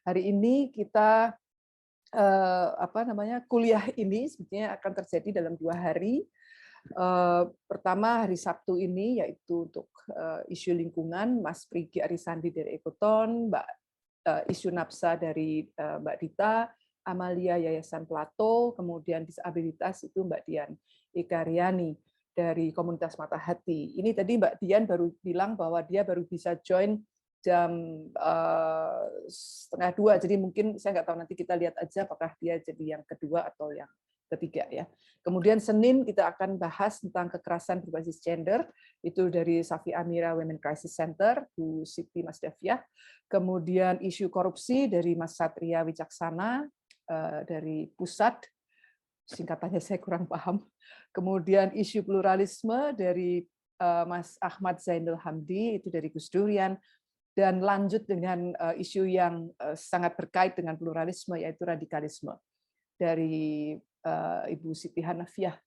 Hari ini kita kuliah ini sebetulnya akan terjadi dalam 2 hari. Pertama hari Sabtu ini yaitu untuk isu lingkungan, Mas Prigi Arisandi dari Ekoton, isu Napsa dari Mbak Dita, Amalia Yayasan Plato, kemudian disabilitas itu Mbak Dian Ikaryani dari komunitas Mata Hati. Ini tadi Mbak Dian baru bilang bahwa dia baru bisa join jam 1:30, jadi mungkin saya nggak tahu, nanti kita lihat aja apakah dia jadi yang kedua atau yang ketiga ya. Kemudian Senin kita akan bahas tentang kekerasan berbasis gender, itu dari Safi Amira Women Crisis Center, Bu Siti Masdafiah. Kemudian isu korupsi dari Mas Satria Wicaksana dari Pusat, singkatannya saya kurang paham. Kemudian isu pluralisme dari Mas Ahmad Zainul Hamdi, itu dari Gus Durian. Dan lanjut dengan isu yang sangat terkait dengan pluralisme, yaitu radikalisme dari Ibu Siti Hanifah,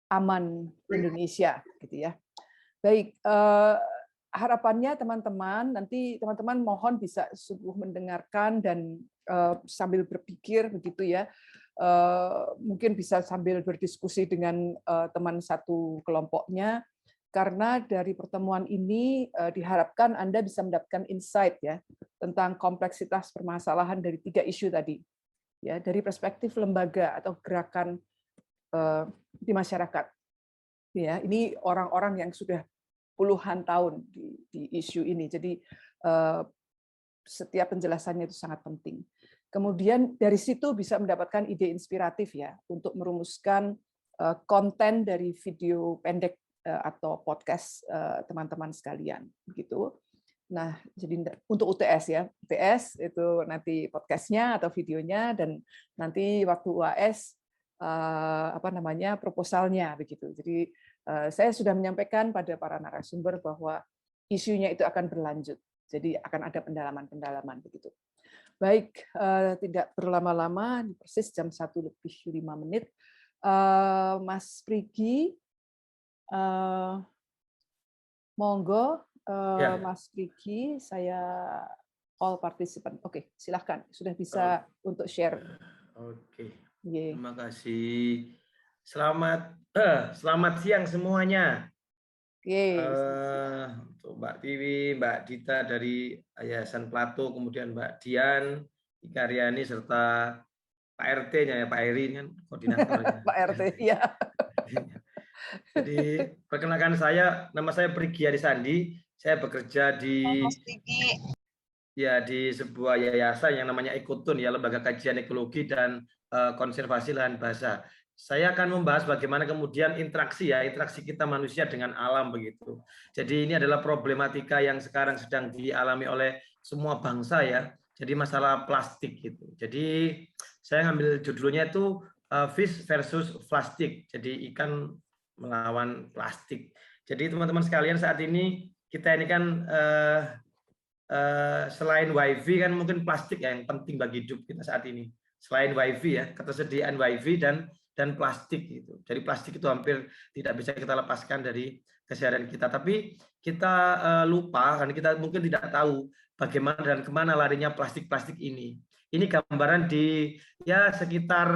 Aman Indonesia, gitu ya. Baik, harapannya teman-teman, nanti teman-teman mohon bisa sungguh mendengarkan dan sambil berpikir begitu ya. Mungkin bisa sambil berdiskusi dengan teman satu kelompoknya. Karena dari pertemuan ini diharapkan Anda bisa mendapatkan insight ya tentang kompleksitas permasalahan dari 3 isu tadi, ya dari perspektif lembaga atau gerakan di masyarakat. Ya, ini orang-orang yang sudah puluhan tahun di isu ini, jadi setiap penjelasannya itu sangat penting. Kemudian dari situ bisa mendapatkan ide inspiratif ya untuk merumuskan konten dari video pendek atau podcast teman-teman sekalian begitu. Nah, jadi untuk UTS ya, UTS itu nanti podcastnya atau videonya, dan nanti waktu UAS proposalnya begitu. Jadi saya sudah menyampaikan pada para narasumber bahwa isunya itu akan berlanjut. Jadi akan ada pendalaman-pendalaman begitu. Baik, tidak berlama-lama, persis jam 1:05. Mas Prigi, monggo, Ya. Mas Prigi, saya all participant. Oke, silahkan, sudah bisa untuk share. Oke, Yeah. terima kasih. Selamat siang semuanya. Untuk Mbak Tiwi, Mbak Dita dari Yayasan Plato, kemudian Mbak Dian Ikaryani serta Pak RT-nya ya, Pak Eri kan koordinatornya. Pak RT, ya. Jadi perkenalkan nama saya Prigi Arisandi. Saya bekerja di sebuah yayasan yang namanya Ekoton ya, Lembaga Kajian Ekologi dan Konservasi Lahan Basah. Saya akan membahas bagaimana kemudian interaksi kita manusia dengan alam begitu. Jadi ini adalah problematika yang sekarang sedang dialami oleh semua bangsa ya. Jadi masalah plastik gitu. Jadi saya ngambil judulnya itu Fish versus Plastik. Jadi ikan melawan plastik. Jadi teman-teman sekalian, saat ini kita ini kan selain wifi kan mungkin plastik ya yang penting bagi hidup kita saat ini. Selain wifi ya, ketersediaan wifi dan plastik gitu. Jadi plastik itu hampir tidak bisa kita lepaskan dari keseharian kita. Tapi kita lupa, karena kita mungkin tidak tahu bagaimana dan kemana larinya plastik-plastik ini. Ini gambaran di sekitar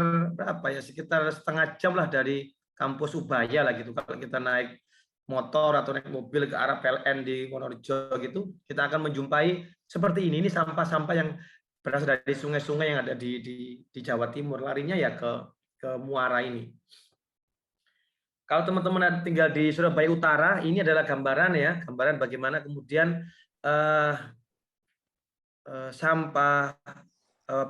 sekitar setengah jam lah dari kampus Ubaya lah gitu. Kalau kita naik motor atau naik mobil ke arah PLN di Wonorejo gitu, kita akan menjumpai seperti ini. Ini sampah-sampah yang berasal dari sungai-sungai yang ada di Jawa Timur, larinya ya ke muara ini. Kalau teman-teman tinggal di Surabaya Utara, ini adalah gambaran bagaimana kemudian sampah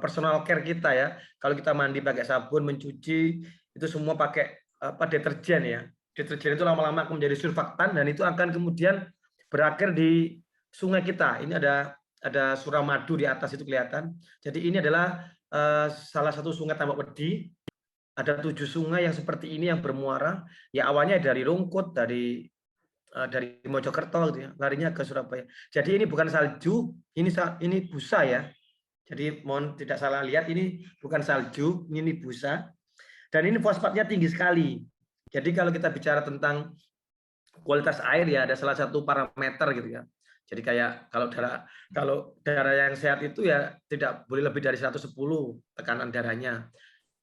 personal care kita ya. Kalau kita mandi pakai sabun, mencuci, itu semua pakai deterjen ya. Deterjen itu lama-lama akan menjadi surfaktan dan itu akan kemudian berakhir di sungai kita. Ini ada Suramadu di atas itu kelihatan. Jadi ini adalah salah satu sungai Tambak Wedi. Ada 7 sungai yang seperti ini yang bermuara. Ya awalnya dari Rungkut, dari Mojokerto gitu ya, larinya ke Surabaya. Jadi ini bukan salju, ini busa ya. Jadi mohon tidak salah lihat, ini bukan salju, ini busa. Dan ini fosfatnya tinggi sekali. Jadi kalau kita bicara tentang kualitas air ya ada salah satu parameter gitu ya. Jadi kayak kalau darah yang sehat itu ya tidak boleh lebih dari 110 tekanan darahnya.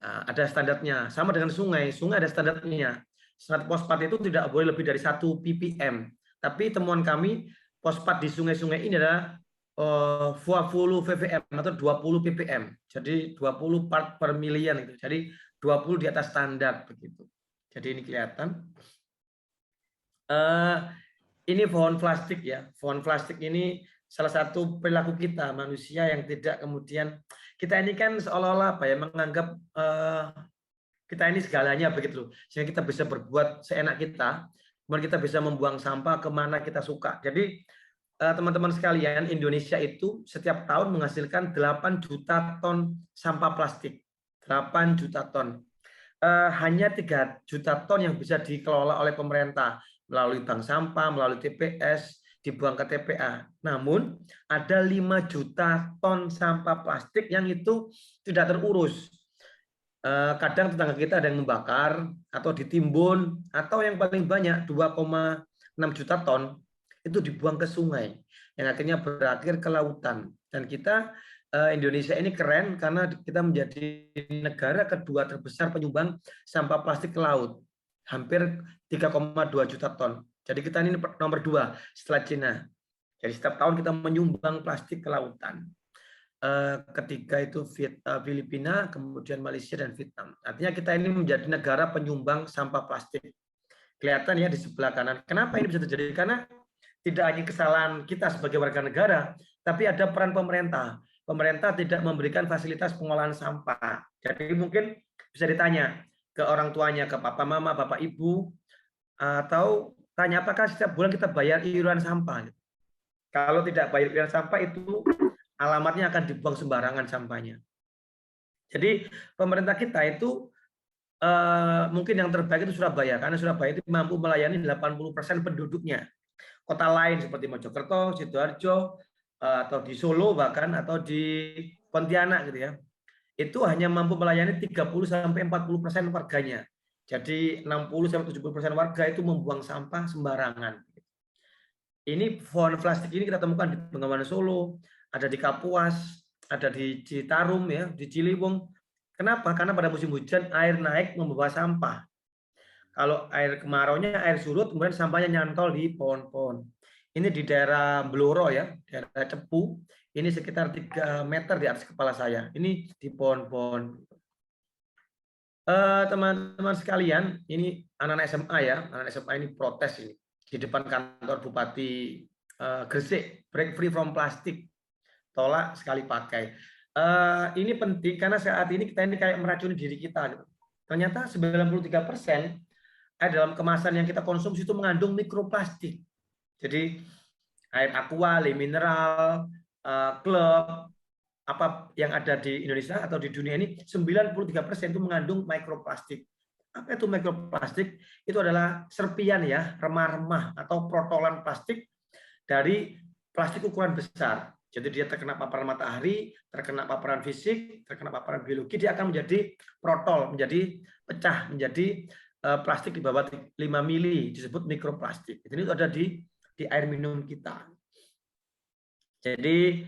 Ada standarnya. Sama dengan sungai ada standarnya. Standar fosfat itu tidak boleh lebih dari 1 ppm. Tapi temuan kami fosfat di sungai-sungai ini adalah 20 ppm atau 20 ppm. Jadi 20 part per million itu. Jadi 20 di atas standar begitu. Jadi ini kelihatan. Ini pohon plastik ya. Pohon plastik ini salah satu perilaku kita manusia yang tidak kemudian kita ini kan seolah-olah apa ya menganggap kita ini segalanya begitu loh. Sehingga kita bisa berbuat seenak kita, kemudian kita bisa membuang sampah kemana kita suka. Jadi teman-teman sekalian, Indonesia itu setiap tahun menghasilkan 8 juta ton sampah plastik. 8 juta ton. Hanya 3 juta ton yang bisa dikelola oleh pemerintah melalui bank sampah, melalui TPS, dibuang ke TPA. Namun ada 5 juta ton sampah plastik yang itu tidak terurus. Kadang tetangga kita ada yang membakar atau ditimbun, atau yang paling banyak 2,6 juta ton itu dibuang ke sungai yang akhirnya berakhir ke lautan. Dan kita Indonesia ini keren karena kita menjadi negara kedua terbesar penyumbang sampah plastik ke laut, hampir 3,2 juta ton. Jadi kita ini nomor 2 setelah Cina. Jadi setiap tahun kita menyumbang plastik ke lautan. Ketika itu Filipina, kemudian Malaysia dan Vietnam. Artinya kita ini menjadi negara penyumbang sampah plastik. Kelihatan ya di sebelah kanan. Kenapa ini bisa terjadi? Karena tidak hanya kesalahan kita sebagai warga negara, tapi ada peran pemerintah. Pemerintah tidak memberikan fasilitas pengolahan sampah. Jadi mungkin bisa ditanya ke orang tuanya, ke papa, mama, bapak, ibu, atau tanya apakah setiap bulan kita bayar iuran sampah. Kalau tidak bayar iuran sampah itu alamatnya akan dibuang sembarangan sampahnya. Jadi pemerintah kita itu mungkin yang terbaik itu Surabaya, karena Surabaya itu mampu melayani 80% penduduknya. Kota lain seperti Mojokerto, Sidoarjo, atau di Solo bahkan, atau di Pontianak gitu ya, itu hanya mampu melayani 30-40% warganya. Jadi 60-70% warga itu membuang sampah sembarangan. Ini pohon plastik ini kita temukan di Bengawan Solo, ada di Kapuas, ada di Citarum ya, di Ciliwung. Kenapa? Karena pada musim hujan air naik membawa sampah. Kalau air kemaraunya air surut, kemudian sampahnya nyantol di pohon-pohon. Ini di daerah Blora ya, daerah Cepu. Ini sekitar 3 meter di atas kepala saya. Ini di pohon-pohon. Teman-teman sekalian, ini anak-anak SMA ya, anak SMA ini protes ini di depan kantor Bupati Gresik, break free from plastik, tolak sekali pakai. Ini penting karena saat ini kita ini kayak meracuni diri kita. Gitu. Ternyata 93% dalam kemasan yang kita konsumsi itu mengandung mikroplastik. Jadi air aqua, le mineral, klub, apa yang ada di Indonesia atau di dunia ini 93% itu mengandung mikroplastik. Apa itu mikroplastik? Itu adalah serpian ya, remah-remah atau protolan plastik dari plastik ukuran besar. Jadi dia terkena paparan matahari, terkena paparan fisik, terkena paparan biologi, dia akan menjadi protol, menjadi pecah, menjadi plastik di bawah 5 mili, disebut mikroplastik. Ini ada di air minum kita. Jadi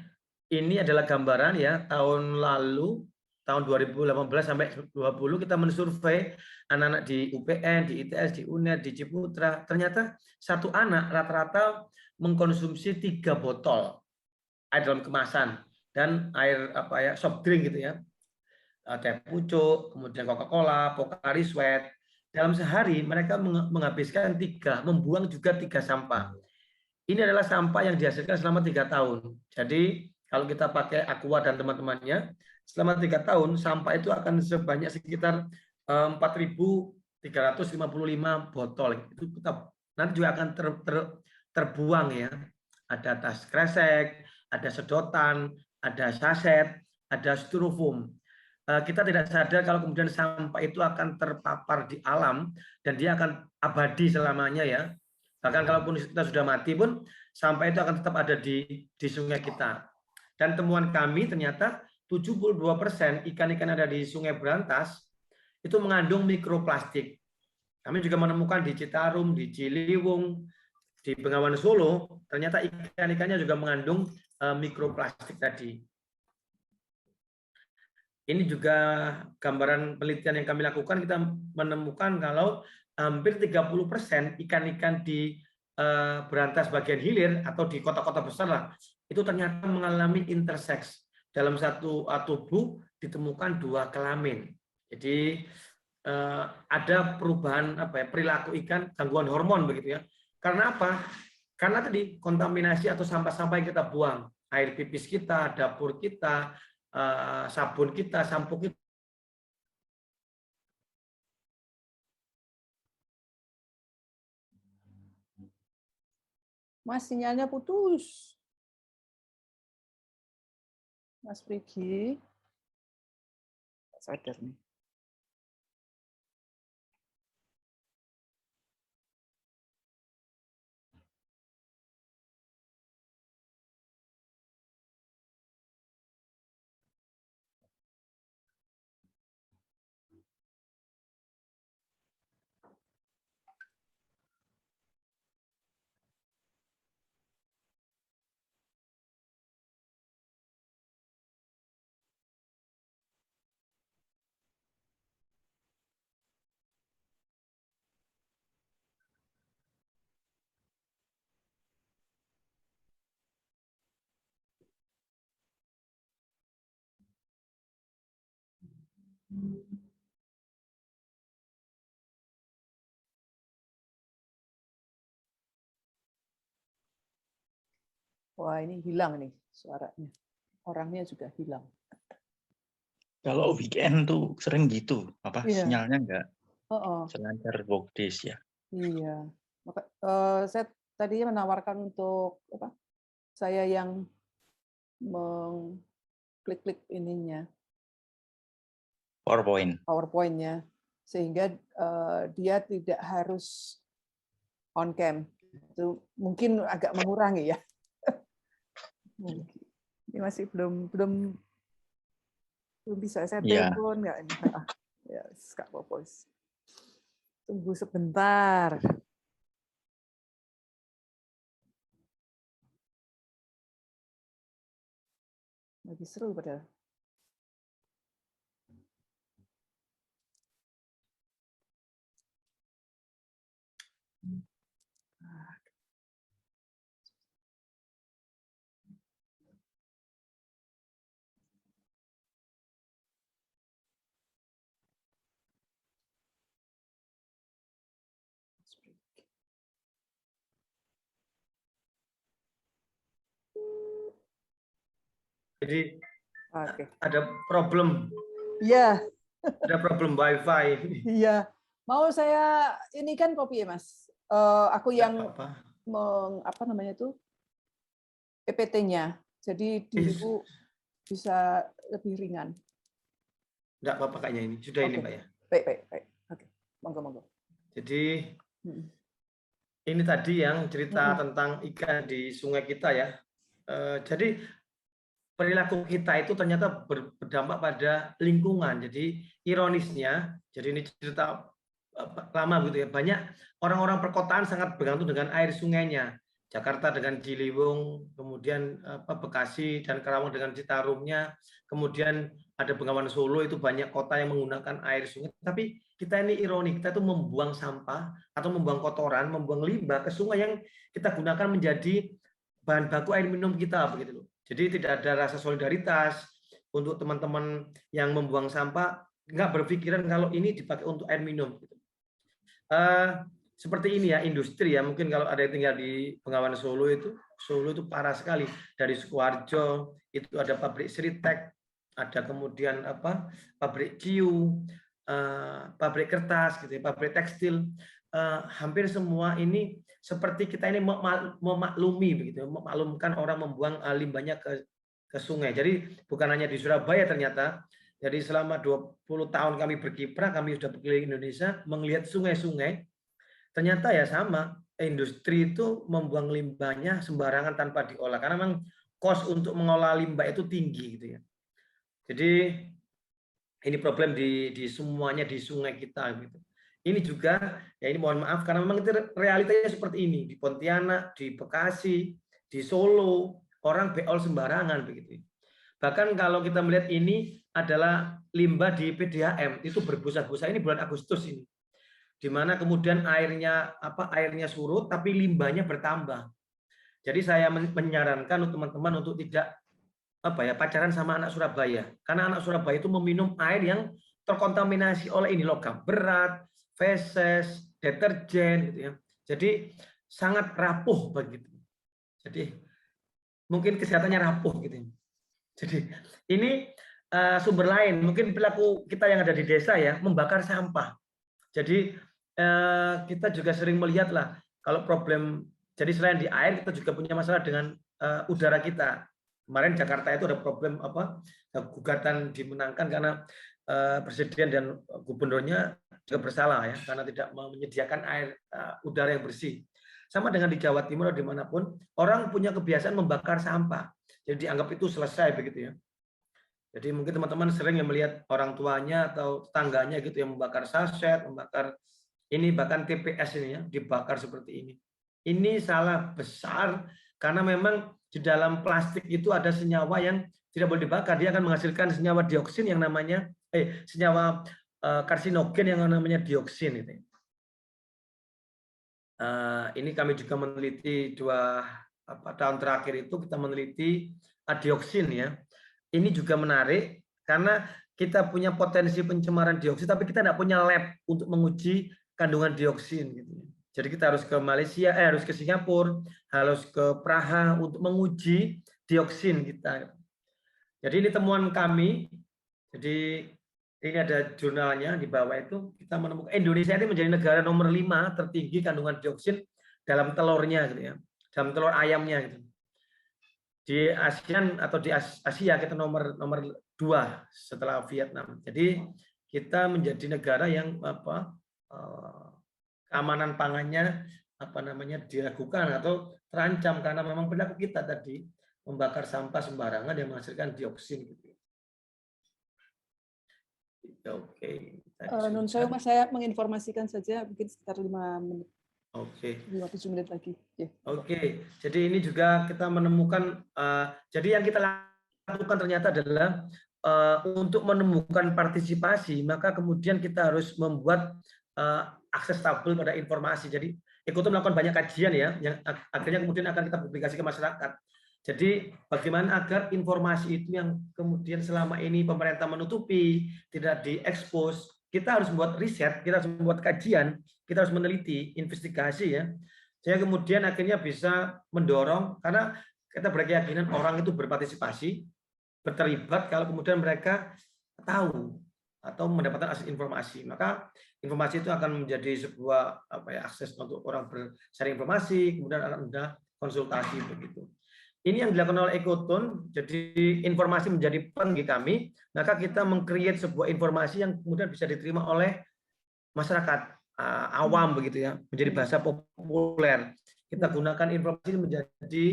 ini adalah gambaran ya, tahun lalu, tahun 2018 sampai 2020 kita mensurvei anak-anak di UPN, di ITS, di UNED, di Ciputra. Ternyata satu anak rata-rata mengkonsumsi 3 botol air dalam kemasan dan air apa ya, soft drink gitu ya. Teh pucuk, kemudian Coca-Cola, Pocari Sweat. Dalam sehari mereka menghabiskan 3, membuang juga 3 sampah. Ini adalah sampah yang dihasilkan selama 3 tahun. Jadi kalau kita pakai Aqua dan teman-temannya, selama 3 tahun sampah itu akan sebanyak sekitar 4.355 botol. Itu kita nanti juga akan terbuang ya. Ada tas kresek, ada sedotan, ada saset, ada styrofoam. Kita tidak sadar kalau kemudian sampah itu akan terpapar di alam dan dia akan abadi selamanya ya. Bahkan kalaupun kita sudah mati pun sampah itu akan tetap ada di sungai kita. Dan temuan kami ternyata 72% ikan-ikan ada di Sungai Brantas itu mengandung mikroplastik. Kami juga menemukan di Citarum, di Ciliwung, di Bengawan Solo ternyata ikan-ikannya juga mengandung mikroplastik tadi. Ini juga gambaran penelitian yang kami lakukan, kita menemukan kalau hampir 30% ikan-ikan di berantas bagian hilir atau di kota-kota besar lah, itu ternyata mengalami interseks. Dalam satu tubuh ditemukan 2 kelamin. Jadi ada perubahan perilaku ikan, gangguan hormon begitu ya. Karena apa? Karena tadi kontaminasi atau sampah-sampah yang kita buang, air pipis kita, dapur kita, sabun kita, sampo kita. Mas, sinyalnya putus. Mas Prigi. Sadar nih. Wah, ini hilang nih suaranya. Orangnya juga hilang. Kalau weekend tuh sering gitu, Iya. sinyalnya enggak Oh. selancar weekdays ya. Iya. Maka saya tadinya menawarkan untuk saya yang mengklik-klik ininya. PowerPoint-nya, sehingga dia tidak harus on cam. Itu mungkin agak mengurangi ya. Ini masih belum bisa. Saya telepon nggak ini? Ya, Kak Popos. Tunggu sebentar. Lagi seru padahal. Jadi Oke. ada problem. Iya. Ada problem WiFi. Iya. Mau saya ini kan kopi ya, Mas. Aku yang PPT-nya. Jadi dirimu bisa lebih ringan. Enggak apa-apa kayaknya ini. Sudah ini, Mbak ya. Baik. Oke. Monggo. Jadi ini tadi yang cerita tentang ikan di sungai kita ya. Jadi perilaku kita itu ternyata berdampak pada lingkungan. Jadi ironisnya, jadi ini cerita lama gitu ya. Banyak orang-orang perkotaan sangat bergantung dengan air sungainya. Jakarta dengan Ciliwung, kemudian Bekasi dan Karawang dengan Citarumnya, kemudian ada Bengawan Solo, itu banyak kota yang menggunakan air sungai. Tapi kita ini ironi, kita itu membuang sampah atau membuang kotoran, membuang limbah ke sungai yang kita gunakan menjadi bahan baku air minum kita begitu loh. Jadi tidak ada rasa solidaritas untuk teman-teman yang membuang sampah, nggak berpikiran kalau ini dipakai untuk air minum. Seperti ini ya, industri ya, mungkin kalau ada yang tinggal di Bengawan Solo itu parah sekali. Dari Sukoharjo itu ada pabrik Sritek, ada kemudian pabrik Ciu, pabrik kertas gitu ya, pabrik tekstil. Hampir semua ini seperti kita ini memaklumi begitu, memaklumkan orang membuang limbahnya ke sungai. Jadi bukan hanya di Surabaya ternyata. Jadi selama 20 tahun kami berkiprah, kami sudah berkeliling Indonesia melihat sungai-sungai. Ternyata ya sama, industri itu membuang limbahnya sembarangan tanpa diolah karena memang kos untuk mengolah limbah itu tinggi gitu ya. Jadi ini problem di semuanya di sungai kita gitu. Ini juga, ya ini mohon maaf karena memang itu realitanya seperti ini di Pontianak, di Bekasi, di Solo, orang beol sembarangan begitu. Bahkan kalau kita melihat ini adalah limbah di PDAM itu berbusa-busa ini bulan Agustus ini, di mana kemudian airnya surut tapi limbahnya bertambah. Jadi saya menyarankan untuk teman-teman untuk tidak pacaran sama anak Surabaya, karena anak Surabaya itu meminum air yang terkontaminasi oleh ini logam berat, feses, deterjen gitu ya. Jadi sangat rapuh begitu. Jadi mungkin kesehatannya rapuh gitu. Jadi ini sumber lain, mungkin perilaku kita yang ada di desa ya, membakar sampah. Jadi kita juga sering melihat lah kalau problem, jadi selain di air kita juga punya masalah dengan udara kita. Kemarin Jakarta itu ada problem gugatan dimenangkan karena presiden dan gubernurnya juga bersalah ya karena tidak menyediakan air udara yang bersih. Sama dengan di Jawa Timur atau dimanapun orang punya kebiasaan membakar sampah. Jadi dianggap itu selesai begitu ya. Jadi mungkin teman-teman sering yang melihat orang tuanya atau tetangganya gitu yang membakar saset, membakar ini bahkan TPS ini ya dibakar seperti ini. Ini salah besar karena memang di dalam plastik itu ada senyawa yang tidak boleh dibakar. Dia akan menghasilkan senyawa dioksin yang namanya senyawa karsinogen yang namanya dioksin itu. Ini kami juga meneliti tahun terakhir itu kita meneliti dioksin ya. Ini juga menarik karena kita punya potensi pencemaran dioksin tapi kita tidak punya lab untuk menguji kandungan dioksin gitu. Jadi kita harus ke Malaysia, harus ke Singapura, harus ke Praha untuk menguji dioksin kita. Jadi ini temuan kami. Jadi ini ada jurnalnya di bawah itu, kita menemukan Indonesia ini menjadi negara nomor 5 tertinggi kandungan dioksin dalam telurnya gitu ya. Dalam telur ayamnya gitu. Di ASEAN atau di Asia kita nomor 2 setelah Vietnam. Jadi kita menjadi negara yang keamanan pangannya diragukan atau terancam karena memang perilaku kita tadi membakar sampah sembarangan yang menghasilkan dioksin gitu. Oke. Nun sewu Mas, saya menginformasikan saja mungkin sekitar 5 menit. Oke. 5-7 menit lagi. Yeah. Oke. Jadi ini juga kita menemukan jadi yang kita lakukan ternyata adalah untuk menemukan partisipasi, maka kemudian kita harus membuat akses tabel pada informasi. Jadi Ekoton melakukan banyak kajian ya, yang akhirnya kemudian akan kita publikasi ke masyarakat. Jadi bagaimana agar informasi itu yang kemudian selama ini pemerintah menutupi, tidak diekspos, kita harus membuat riset, kita harus membuat kajian, kita harus meneliti, investigasi ya. Saya kemudian akhirnya bisa mendorong, karena kita berkeyakinan orang itu berpartisipasi, berterlibat kalau kemudian mereka tahu atau mendapatkan akses informasi. Maka informasi itu akan menjadi sebuah akses untuk orang bersharing informasi, kemudian akan ada konsultasi begitu. Ini yang dilakukan oleh Ekoton, jadi informasi menjadi penting kami, maka kita meng-create sebuah informasi yang kemudian bisa diterima oleh masyarakat awam begitu ya, menjadi bahasa populer. Kita gunakan informasi menjadi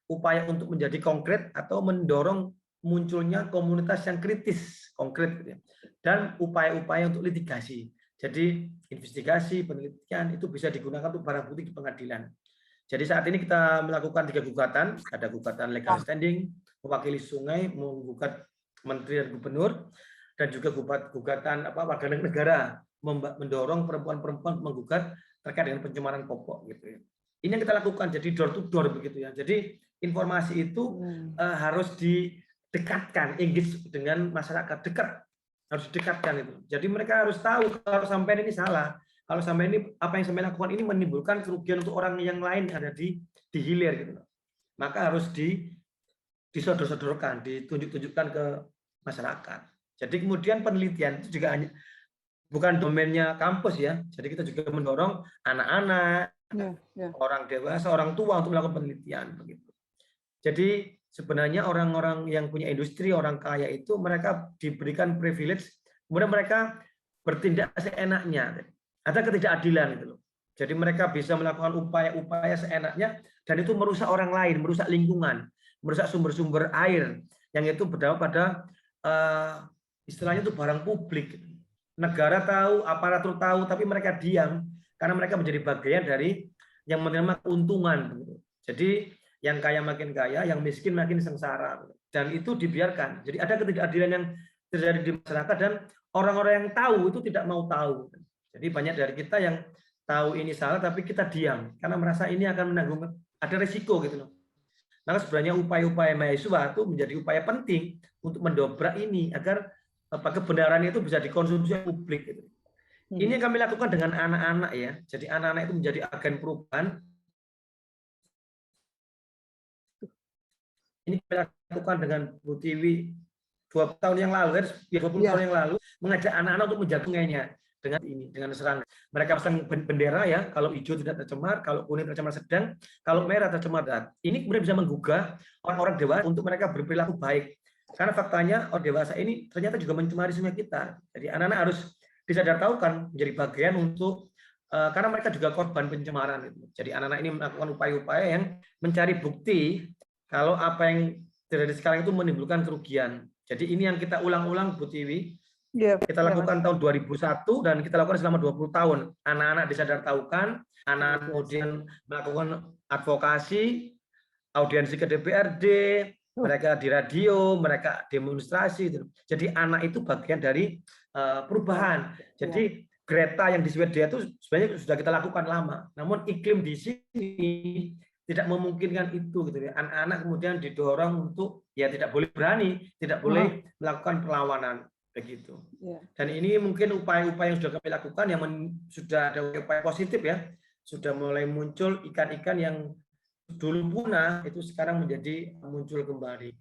upaya untuk menjadi konkret atau mendorong munculnya komunitas yang kritis, konkret gitu ya. Dan upaya-upaya untuk litigasi. Jadi investigasi, penelitian itu bisa digunakan untuk barang bukti di pengadilan. Jadi saat ini kita melakukan 3 gugatan, ada gugatan legal standing, mewakili sungai, menggugat menteri dan gubernur, dan juga gugatan warga negara, mendorong perempuan-perempuan menggugat terkait dengan pencemaran popok gitu ya. Ini yang kita lakukan, jadi door to door begitu ya. Jadi informasi itu harus didekatkan, engage dengan masyarakat, dekat, harus didekatkan itu. Jadi mereka harus tahu kalau sampai ini salah. Kalau sampai ini apa yang sampai lakukan ini menimbulkan kerugian untuk orang yang lain yang ada di hilir gitu. Maka harus disodor-sodorkan, ditunjuk-tunjukkan ke masyarakat. Jadi kemudian penelitian itu juga hanya bukan domainnya kampus ya. Jadi kita juga mendorong anak-anak, orang dewasa, orang tua untuk melakukan penelitian begitu. Jadi sebenarnya orang-orang yang punya industri, orang kaya itu mereka diberikan privilege, kemudian mereka bertindak seenaknya. Ada ketidakadilan gitu loh. Jadi mereka bisa melakukan upaya-upaya seenaknya dan itu merusak orang lain, merusak lingkungan, merusak sumber-sumber air yang itu berdampak pada istilahnya itu barang publik. negara tahu, aparatur tahu, tapi mereka diam karena mereka menjadi bagian dari yang menerima keuntungan. Jadi yang kaya makin kaya, yang miskin makin sengsara, dan itu dibiarkan. Jadi ada ketidakadilan yang terjadi di masyarakat dan orang-orang yang tahu itu tidak mau tahu. Jadi banyak dari kita yang tahu ini salah tapi kita diam karena merasa ini akan menanggung, ada risiko gitu loh. Maka sebenarnya upaya-upaya mahasiswa itu menjadi upaya penting untuk mendobrak ini agar kebenaran itu bisa dikonsumsi publik. Gitu. Ini yang kami lakukan dengan anak-anak ya. Jadi anak-anak itu menjadi agen perubahan. Ini kami lakukan dengan Bu Tiwi 20 tahun yang lalu, 20 tahun yang lalu, mengajak anak-anak untuk menjaga sungainya dengan ini, dengan serangga. Mereka pasang bendera ya, kalau hijau tidak tercemar, kalau kuning tercemar sedang, kalau merah tercemar berat. Ini kemudian bisa menggugah orang-orang dewasa untuk mereka berperilaku baik. Karena faktanya orang dewasa ini ternyata juga mencemari sungai kita. Jadi anak-anak harus disadarkan menjadi bagian untuk karena mereka juga korban pencemaran. Jadi anak-anak ini melakukan upaya-upaya yang mencari bukti kalau apa yang terjadi sekarang itu menimbulkan kerugian. Jadi ini yang kita ulang-ulang, Bu Tiwi. Kita lakukan tahun 2001 dan kita lakukan selama 20 tahun. Anak-anak disadarkan, anak kemudian melakukan advokasi, audiensi ke DPRD, mereka di radio, mereka demonstrasi. Jadi anak itu bagian dari perubahan. Jadi Greta yang di Swedia itu sebenarnya sudah kita lakukan lama. Namun iklim di sini tidak memungkinkan itu gitu ya. Anak-anak kemudian didorong untuk ya tidak boleh berani, tidak boleh melakukan perlawanan begitu. Dan ini mungkin upaya-upaya yang sudah kami lakukan yang sudah ada upaya positif ya. Sudah mulai muncul ikan-ikan yang dulu punah itu sekarang menjadi muncul kembali.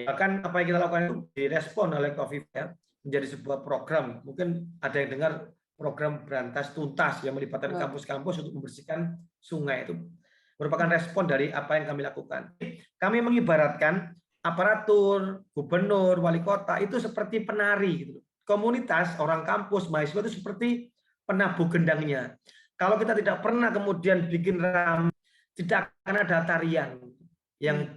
Bahkan apa yang kita lakukan itu direspon oleh COVID ya, menjadi sebuah program. Mungkin ada yang dengar program Berantas Tuntas yang melibatkan kampus-kampus untuk membersihkan sungai. Itu merupakan respon dari apa yang kami lakukan. Kami mengibaratkan aparatur, gubernur, wali kota itu seperti penari gitu. Komunitas, orang kampus, mahasiswa itu seperti penabuh gendangnya. Kalau kita tidak pernah kemudian bikin ramai, tidak akan ada tarian yang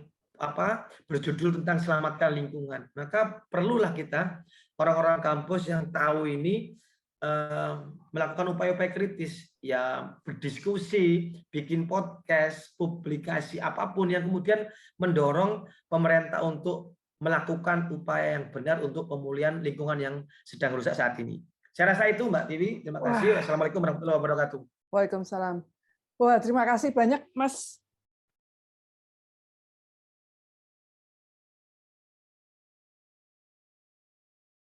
berjudul tentang selamatkan lingkungan. Maka perlulah kita orang-orang kampus yang tahu ini melakukan upaya-upaya kritis, ya berdiskusi, bikin podcast, publikasi apapun yang kemudian mendorong pemerintah untuk melakukan upaya yang benar untuk pemulihan lingkungan yang sedang rusak saat ini. Saya rasa itu Mbak Tiwi. Terima kasih. Assalamualaikum warahmatullahi wabarakatuh. Waalaikumsalam. Wah, terima kasih banyak Mas